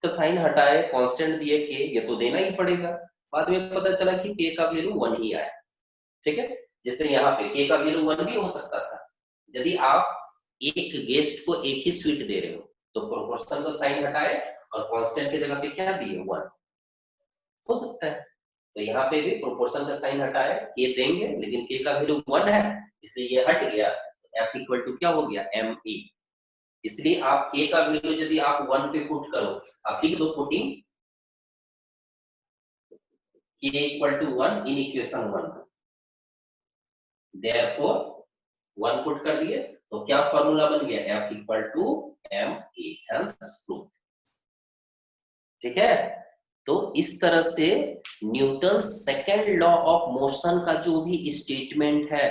का साइन हटाए, कांस्टेंट दिए के, ये तो देना ही पड़ेगा। बाद में पता चला कि के का वैल्यू 1 ही आया, ठीक है। जैसे यहाँ पे के का वैल्यू 1 भी हो सकता था, यदि आप एक गेस्ट को एक ही स्वीट दे रहे हो तो प्रोपोर्शन का साइन हटाए और कांस्टेंट की जगह पे क्या दिए 1, हो सकता है। तो यहाँ पे भी प्रोपोर्शन का साइन हटाए के देंगे, लेकिन के का वैल्यू 1 है इसलिए ये हट गया, एफ इक्वल टू क्या हो गया, एम ए। इसलिए आप के का वैल्यू यदि आप 1 पे पुट करो, आप लिख दो putting k equal to 1 in equation 1, therefore 1 put कर दिए तो क्या फॉर्मूला बन गया, F equal to m a, hence proof, ठीक है। तो इस तरह से Newton second law of motion का जो भी स्टेटमेंट है,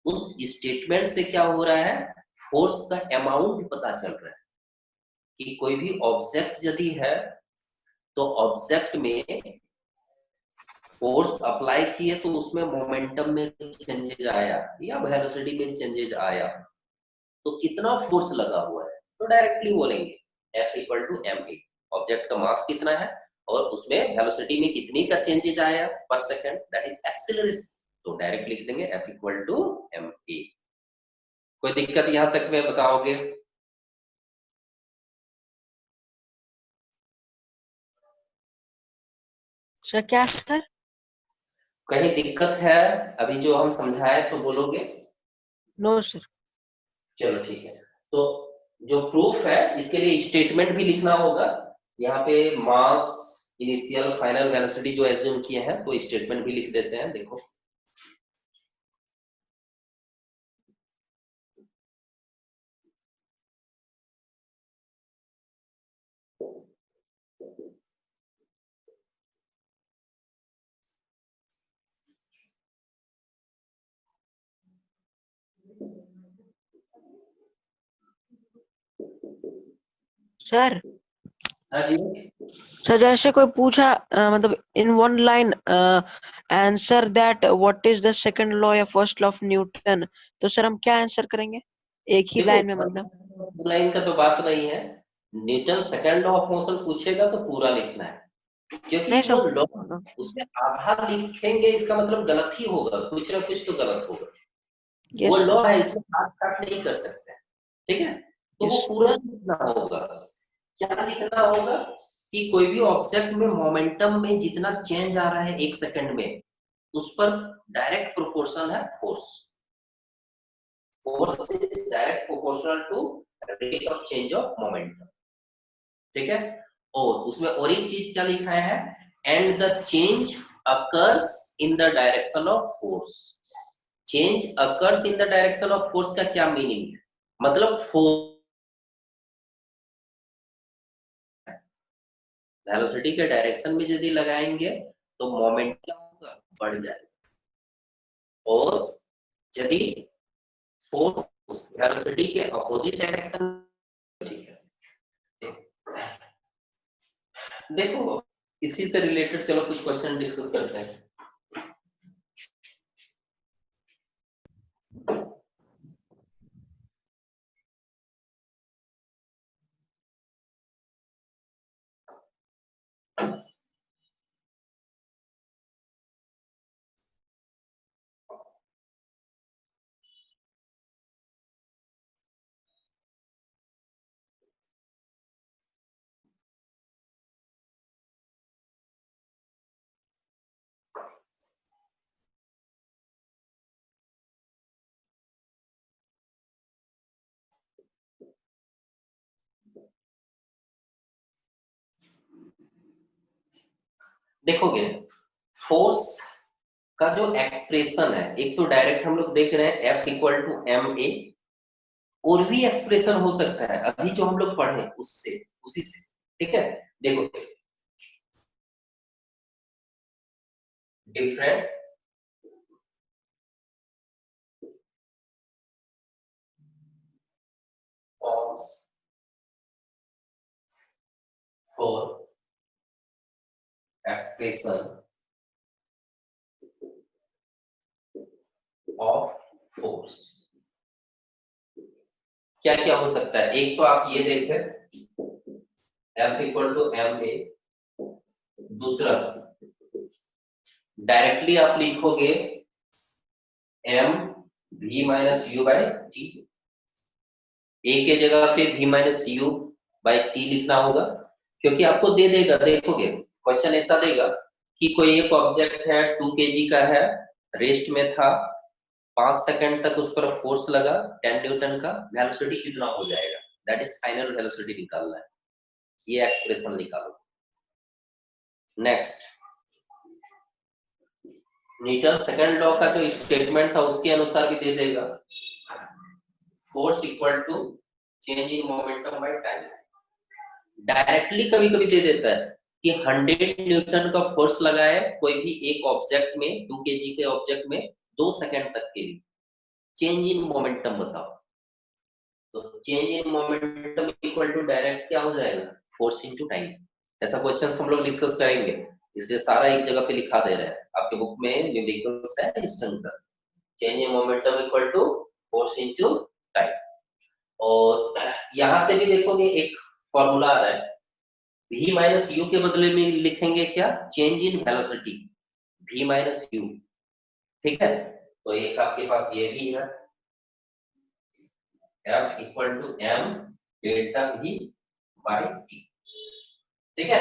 उस स्टेटमेंट से क्या हो रहा है, फोर्स का अमाउंट पता चल रहा है कि कोई भी ऑब्जेक्ट यदि है तो ऑब्जेक्ट में फोर्स अप्लाई किए तो उसमें मोमेंटम में चेंजेज आया या वेलोसिटी में चेंजेज आया, तो कितना फोर्स लगा हुआ है, तो डायरेक्टली बोलेंगे F equal to m a, object का मास कितना है और उसमें वेलोसिटी में कितनी का चेंजेज आया पर सेकंड, दैट इज एक्सीलरेशन, तो डायरेक्ट लिख देंगे F equal to m a. कोई दिक्कत यहां तक में बताओगे? सर क्या सर? कहीं दिक्कत है अभी जो हम समझाए तो बोलोगे? No sir. चलो ठीक है। तो जो प्रूफ है इसके लिए स्टेटमेंट भी लिखना होगा, यहाँ पे मास, इनिशियल, फाइनल वेलोसिटी जो एज्यूम किए हैं तो स्टेटमेंट भी लिख देते हैं, देखो। सर हाँ जी, सर जैसे कोई पूछा मतलब in one line answer that what is the second law या फर्स्ट लॉ ऑफ न्यूटन, तो सर हम क्या आंसर करेंगे एक ही देखो लाइन में मतलब? लाइन का तो बात नहीं है, Newton second law of motion पूछेगा तो पूरा लिखना है, क्योंकि नहीं वो सब। लॉ उसमें आधा लिखेंगे इसका मतलब गलत ही होगा, कुछ ना कुछ तो गलत होगा। वो यस लॉ सर। है, इसमें काट काट नहीं कर सकते, ठीक है। तो वो यस। पूरा लिखना होगा। क्या लिखना होगा कि कोई भी ऑब्जेक्ट में मोमेंटम में जितना चेंज आ रहा है 1 सेकंड में, उस पर डायरेक्ट प्रोपोर्शनल है force, force is direct proportional to rate of change of momentum, ठीक है। और उसमें और एक चीज क्या लिखा है, and the change occurs in the direction of force. Change occurs in the direction of force का क्या मीनिंग है, मतलब फोर्स वेलोसिटी के डायरेक्शन में यदि लगाएंगे तो मोमेंटम बढ़ जाएगा, और यदि फोर्स वेलोसिटी के अपोजिट डायरेक्शन, ठीक है। देखो इसी से रिलेटेड चलो कुछ क्वेश्चन डिस्कस करते हैं। देखोगे फोर्स का जो एक्सप्रेशन है, एक तो डायरेक्ट हम लोग देख रहे हैं F इक्वल टू ma, और भी एक्सप्रेशन हो सकता है अभी जो हम लोग पढ़े उससे, उसी से। ठीक है, देखो different forms for expression of force. क्या क्या हो सकता है? एक तो आप ये देखें F इक्वल टू ma, दूसरा डायरेक्टली आप लिखोगे m v minus you by T, A के जगह पे v minus you by T लिखना होगा, क्योंकि आपको दे देगा, देखोगे क्वेश्चन ऐसा देगा कि कोई एक ऑब्जेक्ट है 2 kg का है, रेस्ट में था, 5 सेकंड तक उस पर फोर्स लगा 10 न्यूटन का, वेलोसिटी कितना हो जाएगा, दैट इज फाइनल वेलोसिटी निकालना है, ये एक्सप्रेशन निकालो। नेक्स्ट, न्यूटन सेकंड लॉ का जो स्टेटमेंट था उसके अनुसार भी दे देगा, force equal to change in momentum by time. Directly कभी कभी दे देता है कि 100 न्यूटन का फोर्स लगाए कोई भी एक ऑब्जेक्ट में, 2 kg के ऑब्जेक्ट में 2 सेकंड तक के लिए, चेंज इन मोमेंटम बताओ। तो change in momentum equal to direct क्या हो जाएगा, फोर्स इनटू टाइम। ऐसा क्वेश्चन हम लोग डिस्कस करेंगे, इसलिए सारा एक जगह पे लिखा दे रहा है, आपके बुक में न्यूमेरिकल्स है इस तरह का, change in momentum equal to force into time. और यहां से भी देखोगे एक फॉर्मूला आ रहा है, v माइनस यू के बदले में लिखेंगे क्या, change in velocity v minus you. ठीक है, तो एक आपके पास ये भी है F equal to m delta v by t। ठीक है,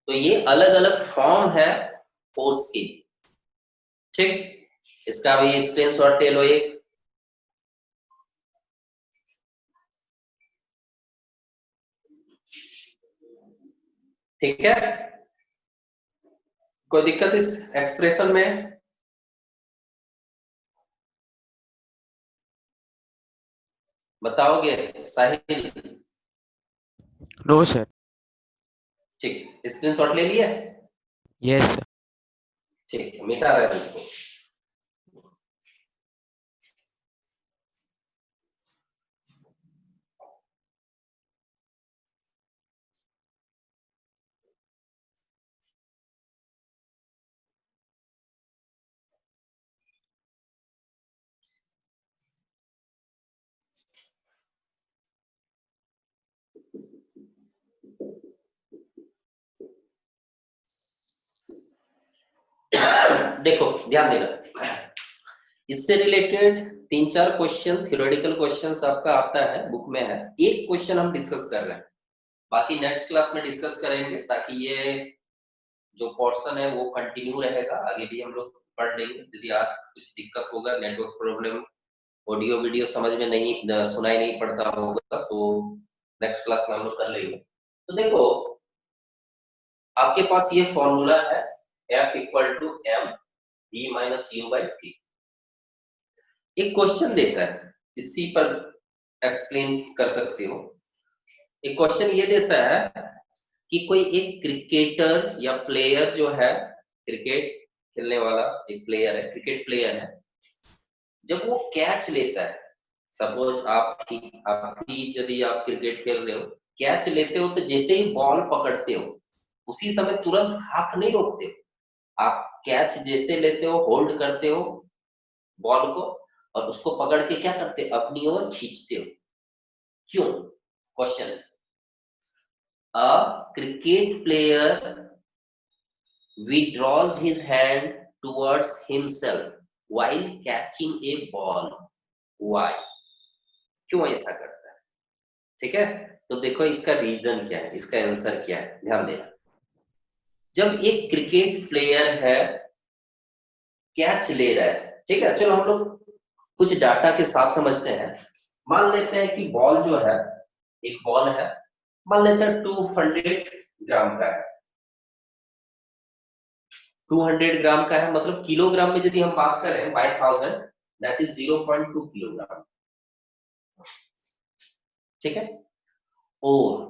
तो ये अलग अलग फॉर्म है फोर्स की। ठीक, इसका भी स्क्रीनशॉट ले लो एक। ठीक है, कोई दिक्कत इस एक्सप्रेशन में? बताओगे साहिल? No sir. ठीक, स्क्रीनशॉट ले लिया? Yes sir. ठीक, मिटा रहे हैं इसको। देखो ध्यान देना, इससे रिलेटेड 3-4 क्वेश्चन, थ्योरेटिकल क्वेश्चंस आपका आता है, बुक में है। एक क्वेश्चन हम डिस्कस कर रहे हैं, बाकी नेक्स्ट क्लास में डिस्कस करेंगे, ताकि ये जो पोर्शन है वो कंटिन्यू रहेगा, आगे भी हम लोग पढ़ लेंगे। यदि आज कुछ दिक्कत होगा, नेटवर्क प्रॉब्लम, ऑडियो वीडियो समझ में नहीं, सुनाई नहीं पड़ता होगा, तो नेक्स्ट क्लास में हम लोग कर लेंगे। तो देखो आपके पास ये फॉर्मूला है F equal to m v minus you by t. एक क्वेश्चन देता है, इसी पर एक्सप्लेन कर सकते हो। एक क्वेश्चन ये देता है कि कोई एक क्रिकेटर या प्लेयर जो है, क्रिकेट खेलने वाला एक प्लेयर है, क्रिकेट प्लेयर है, जब वो कैच लेता है, सपोज आपकी यदि आप क्रिकेट खेल रहे हो, कैच लेते हो, तो जैसे ही बॉल पकड़ते हो उसी समय तुरंत हाथ नहीं रोकते हो, आप कैच जैसे लेते हो, होल्ड करते हो बॉल को, और उसको पकड़ के क्या करते हो, अपनी ओर खींचते हो। क्यों? Question, a cricket player withdraws his hand towards himself while catching a ball. Why? क्यों ऐसा करता है? ठीक है, तो देखो इसका रीजन क्या है, इसका आंसर क्या है, ध्यान देना। जब एक क्रिकेट प्लेयर है, कैच ले रहा है, ठीक है, चलो हम लोग कुछ डाटा के साथ समझते हैं। मान लेते हैं कि बॉल जो है, एक बॉल है, मान लेते हैं 200 ग्राम का है, 200 ग्राम का है, मतलब किलोग्राम में यदि हम बात करें बाय 1000 दैट इज 0.2 किलोग्राम। ठीक है, और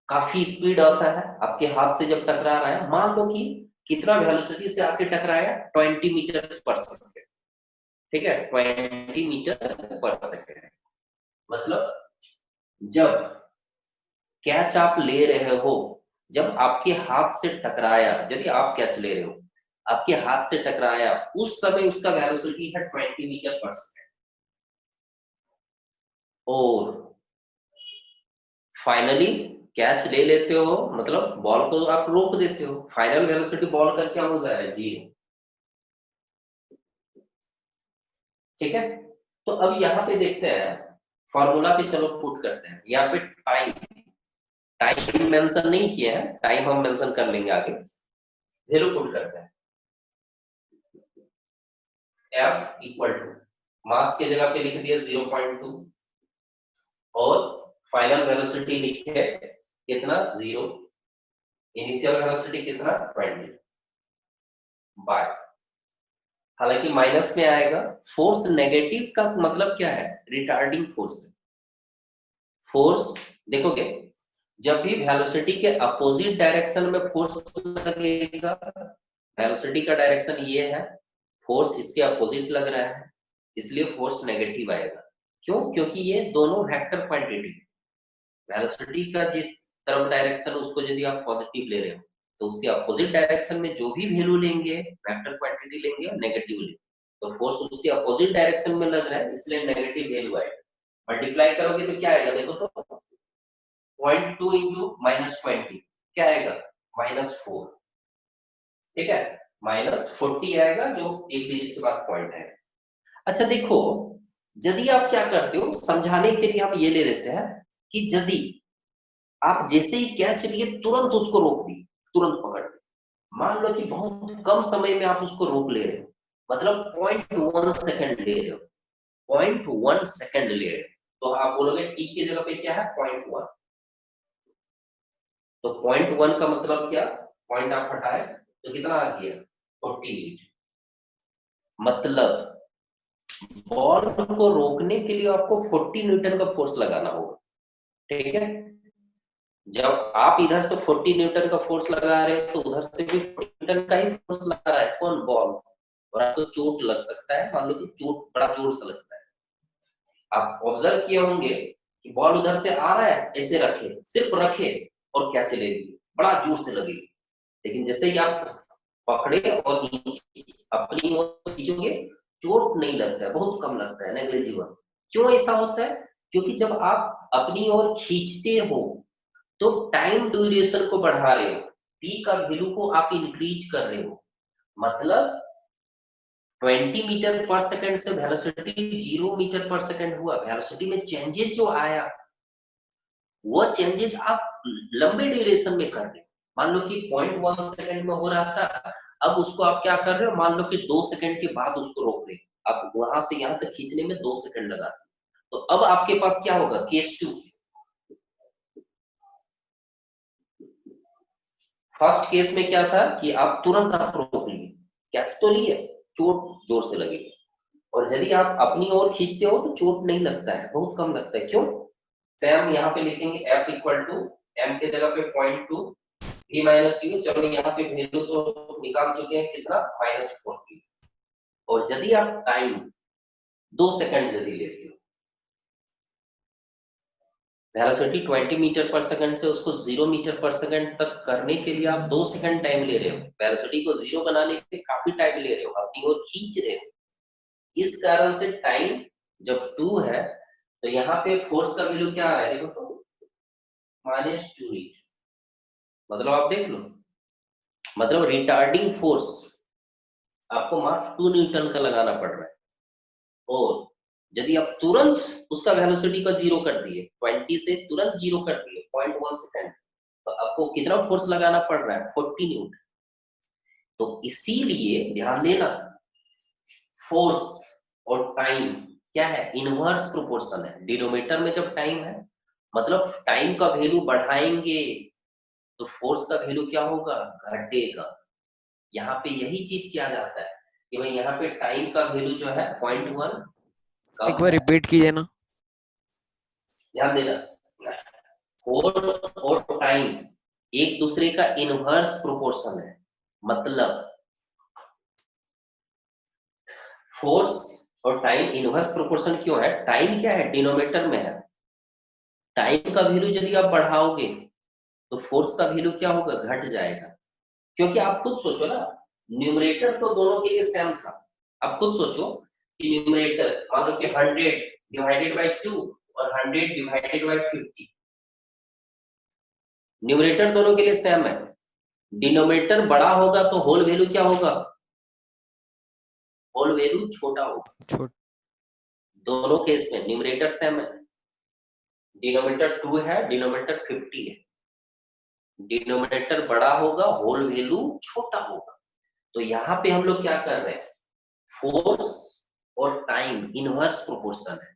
काफी स्पीड आता है आपके हाथ से जब टकरा रहा है, मान लो कि कितना वेलोसिटी से आके टकराया 20 मीटर पर सेकेंड। ठीक है, 20 मीटर पर सेकेंड, मतलब जब कैच आप ले रहे हो, जब आपके हाथ से टकराया, यदि आप कैच ले रहे हो, आपके हाथ से टकराया, उस समय उसका वेलोसिटी है 20 मीटर पर सेकेंड। और फाइनली कैच ले लेते हो, मतलब बॉल को आप रोक देते हो, फाइनल वेलोसिटी बॉल का क्या हो जाएगा, 0। ठीक है, तो अब यहाँ पे देखते हैं फॉर्मूला पे, चलो पुट करते हैं। यहाँ पे टाइम टाइम मेंशन नहीं किया है, टाइम हम मेंशन कर लेंगे आगे। वैल्यू पुट करते हैं, F इक्वल टू मास के जगह पे लिख दिया 0.2 और फाइनल वेलोसिटी लिखे कितना 0, इनिशियल वेलोसिटी कितना 20 बाय, हालांकि माइनस में आएगा। फोर्स नेगेटिव का मतलब क्या है, रिटार्डिंग फोर्स। फोर्स देखोगे, जब भी वेलोसिटी के अपोजिट डायरेक्शन में फोर्स लगेगा, वेलोसिटी का डायरेक्शन ये है, फोर्स इसके अपोजिट लग रहा है, इसलिए फोर्स नेगेटिव आएगा। क्यों, क्योंकि ये दोनों वेक्टर क्वांटिटी, वेलोसिटी का जिस तरफ डायरेक्शन उसको यदि आप पॉजिटिव ले रहे हो, तो उसके अपोजिट डायरेक्शन में जो भी वैल्यू लेंगे, वेक्टर क्वांटिटी लेंगे और नेगेटिव लेंगे, तो फोर्स उसके अपोजिट डायरेक्शन में लग रहा है, इसलिए नेगेटिव वैल्यू आएगा। मल्टीप्लाई करोगे तो क्या आएगा, देखो तो 0.2 इंटू -20 क्या आएगा, -4। ठीक है, -40 आएगा, जो एक डिजिट के बाद पॉइंट है। अच्छा देखो, यदि आप क्या करते हो, समझाने के लिए आप ये ले लेते हैं कि यदि आप जैसे ही कैच लिए तुरंत उसको रोक दी, तुरंत पकड़ ली, मान लो कि बहुत कम समय में आप उसको रोक ले रहे हो, मतलब 0.1 सेकंड ले रहे हो, 0.1 सेकंड ले रहे हो, तो आप बोलोगे टी की जगह पे क्या है 0.1, तो 0.1 का मतलब क्या, पॉइंट आप हटाए तो कितना आ गया 40 मीटर। मतलब बॉल को रोकने के लिए आपको 40 न्यूटन का फोर्स लगाना होगा। ठीक है, जब आप इधर से 40 न्यूटन का फोर्स लगा रहे हैं, तो उधर से भी 40 न्यूटन का ही फोर्स लगा रहा है, कौन, बॉल। और आपको चोट लग सकता है, मान लो कि चोट बड़ा जोर से लगता है। आप ऑब्जर्व किए होंगे कि बॉल उधर से आ रहा है, ऐसे रखे, सिर्फ रखे और क्या चलेगी, बड़ा जोर से लगेगी, लेकिन जैसे ही आप पकड़े और अपनी ओर खींचोगे, चोट नहीं लगता है, बहुत कम लगता है, नेग्लिजिबल। क्यों ऐसा होता है, क्योंकि जब आप अपनी ओर खींचते हो तो टाइम ड्यूरेशन को बढ़ा रहे हो, टी का वैल्यू को आप इंक्रीज कर रहे हो, मतलब 20 मीटर पर सेकंड से वेलोसिटी 0 मीटर पर सेकंड हुआ, वेलोसिटी में चेंजेस जो आया, वो चेंजेस आप लंबे ड्यूरेशन में कर रहे हो। मान लो कि 0.1 सेकंड में हो रहा था, अब उसको आप क्या कर रहे हो, मान लो कि 2 सेकंड के बाद उसको रोक रहे हो, आप वहां से यहां तक खींचने में 2 सेकंड लगा, तो अब आपके पास क्या होगा, केस 2। फर्स्ट केस में क्या था कि आप तुरंत आप रोक लिए, कैच तो लिए, चोट जोर से लगेगी, और यदि आप अपनी ओर खींचते हो तो चोट नहीं लगता है, बहुत कम लगता है। क्यों, सेम यहाँ पे लिखेंगे F इक्वल टू m के जगह पे 0.2 v माइनस u, चलो यहाँ पे वैल्यू तो निकाल चुके हैं, कितना -40, और यदि आप टाइम 2 सेकंड यदि लेते हो, वेलोसिटी 20 मीटर पर सेकंड से उसको 0 मीटर पर सेकंड तक करने के लिए आप 2 सेकंड टाइम ले रहे हो, वेलोसिटी को 0 बनाने के लिए काफी टाइम ले रहे हो, अपनी ओर खींच रहे हो, इस कारण से टाइम जब 2 है, तो यहाँ पे फोर्स का वैल्यू क्या है, देखो तो -2 मीटर, मतलब आप देख लो, मतलब रिटार्डिंग फोर्स आपको मात्र 2 न्यूटन का लगाना पड़ रहा है, और यदि आप तुरंत उसका वेलोसिटी का 0 कर दिए, 20 से तुरंत 0 कर दिए 0.1 सेकंड, तो आपको कितना फोर्स लगाना पड़ रहा है, 40 न्यूटन। तो इसीलिए ध्यान देना, फोर्स और टाइम क्या है, इनवर्स प्रोपोर्शन है। डिनोमिनेटर में जब टाइम है, मतलब टाइम का वैल्यू बढ़ाएंगे तो फोर्स का वैल्यू क्या होगा, घटेगा। यहाँ पे यही चीज किया जाता है कि भाई यहाँ पे टाइम का वैल्यू जो है 0.1 एक बार रिपीट कीजिए ना। ध्यान देना, फोर्स और टाइम एक दूसरे का इनवर्स प्रोपोर्शन है। मतलब फोर्स और टाइम इनवर्स प्रोपोर्शन क्यों है? टाइम क्या है? डिनोमिनेटर में है। टाइम का वैल्यू यदि आप बढ़ाओगे तो फोर्स का वैल्यू क्या होगा? घट जाएगा। क्योंकि आप खुद सोचो ना, न्यूमरेटर तो दोनों के लिए सेम था। आप खुद सोचो कि न्यूमरेटर मान लो कि 100 डिवाइडेड बाय 2 और 100 डिवाइडेड बाय 50, न्यूमरेटर दोनों के लिए सेम है। डिनोमिनेटर बड़ा होगा तो होल वैल्यू क्या होगा? होल वैल्यू छोटा होगा। दोनों केस में न्यूमरेटर सेम है। डिनोमिनेटर 2 है, डिनोमिनेटर 50 है। डिनोमिनेटर बड़ा होगा, होल वैल्यू छोटा होगा। तो यहाँ पे हम लोग क्या कर रहे हैं? फोर्स और टाइम इनवर्स प्रोपोर्शन है।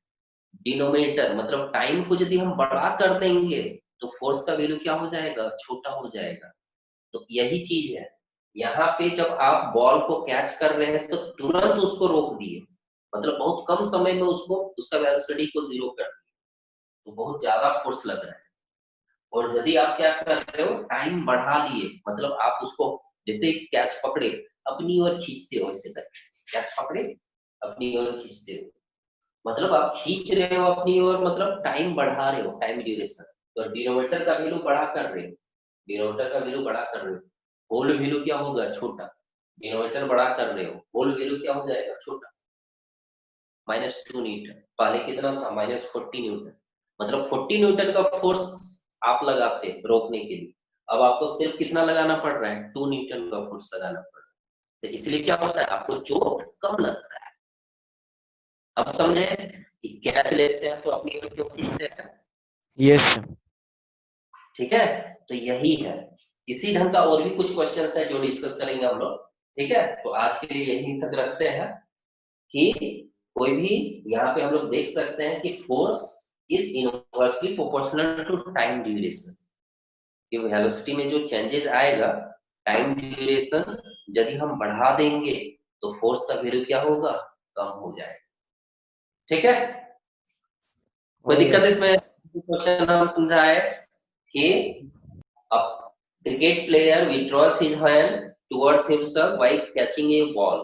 डिनोमिनेटर मतलब टाइम को यदि हम बड़ा कर देंगे तो फोर्स का वैल्यू क्या हो जाएगा? छोटा हो जाएगा। तो यही चीज है, यहाँ पे जब आप बॉल को कैच कर रहे हैं तो तुरंत उसको रोक दिए, मतलब बहुत कम समय में उसको उसका वेलोसिटी को 0 कर दिए, तो बहुत ज्यादा फोर्स लग रहा है। और यदि आप क्या कर रहे हो? टाइम बढ़ा लिए, मतलब आप उसको जैसे कैच पकड़े अपनी ओर खींचते हो, ऐसे तक कैच पकड़े अपनी ओर खींचते हो, मतलब आप खींच रहे हो अपनी ओर, मतलब टाइम बढ़ा रहे हो, टाइम ड्यूरेशन। तो डिनोमिनेटर का वैल्यू बड़ा कर रहे हो, डिनोमिनेटर का वैल्यू बड़ा कर रहे हो, होल वैल्यू क्या होगा? छोटा। डिनोमिनेटर बड़ा कर रहे हो, होल वैल्यू क्या हो जाएगा? छोटा। -2 न्यूटन, पहले कितना था? -40 न्यूटन। मतलब 40 न्यूटन का फोर्स आप लगाते रोकने के लिए, अब आपको सिर्फ कितना लगाना पड़ रहा है? 2 न्यूटन का फोर्स लगाना पड़ रहा है। तो इसलिए क्या होता है? आपको चोट कम लगता है। अब समझे कि कैच लेते हैं तो अपनी ओर क्यों खींचते हैं? यस। ठीक है, तो यही है। इसी ढंग का और भी कुछ क्वेश्चंस है जो डिस्कस करेंगे हम लोग। ठीक है, तो आज के लिए यही तक रखते हैं कि कोई भी यहाँ पे हम लोग देख सकते हैं कि force is inversely proportional to time duration. कि वेलोसिटी में जो चेंजेस आएगा, टाइम ड्यूरेशन यदि हम बढ़ा देंगे तो फोर्स का वैल्यू क्या होगा? कम हो जाएगा। ठीक है, कोई दिक्कत इसमें? क्वेश्चन हम समझाए कि a cricket player withdraws his hand towards himself while catching a ball.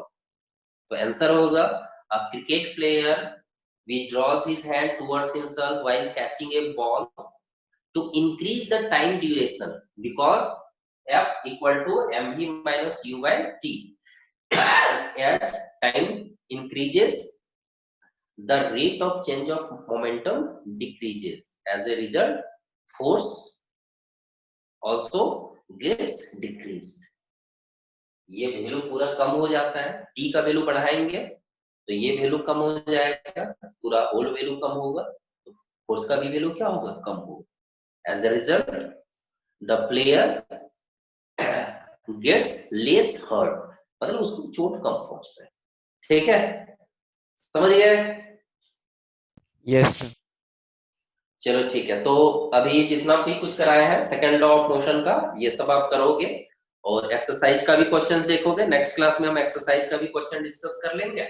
तो आंसर होगा a cricket player withdraws his hand towards himself while catching a ball to increase the time duration because F equal to mv minus u by t. As time increases, the rate of change of momentum decreases. As a result, force also gets decreased. ये value पूरा कम हो जाता है, T का value बढ़ाएंगे तो ये value कम हो जाएगा, पूरा होल वैल्यू कम होगा, तो फोर्स का भी वैल्यू क्या होगा? कम होगा। As a result the player gets less hurt, मतलब उसको चोट कम पहुंचता है। ठीक है, समझ गए? यस। चलो ठीक है, तो अभी जितना भी कुछ कराया है सेकंड लॉ ऑफ मोशन का, ये सब आप करोगे और एक्सरसाइज का भी क्वेश्चंस देखोगे। नेक्स्ट क्लास में हम एक्सरसाइज का भी क्वेश्चन डिस्कस कर लेंगे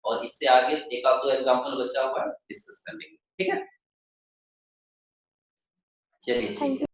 और इससे आगे एक आध दो एग्जांपल बचा हुआ है डिस्कस कर लेंगे। ठीक है, चलिए ठीक है।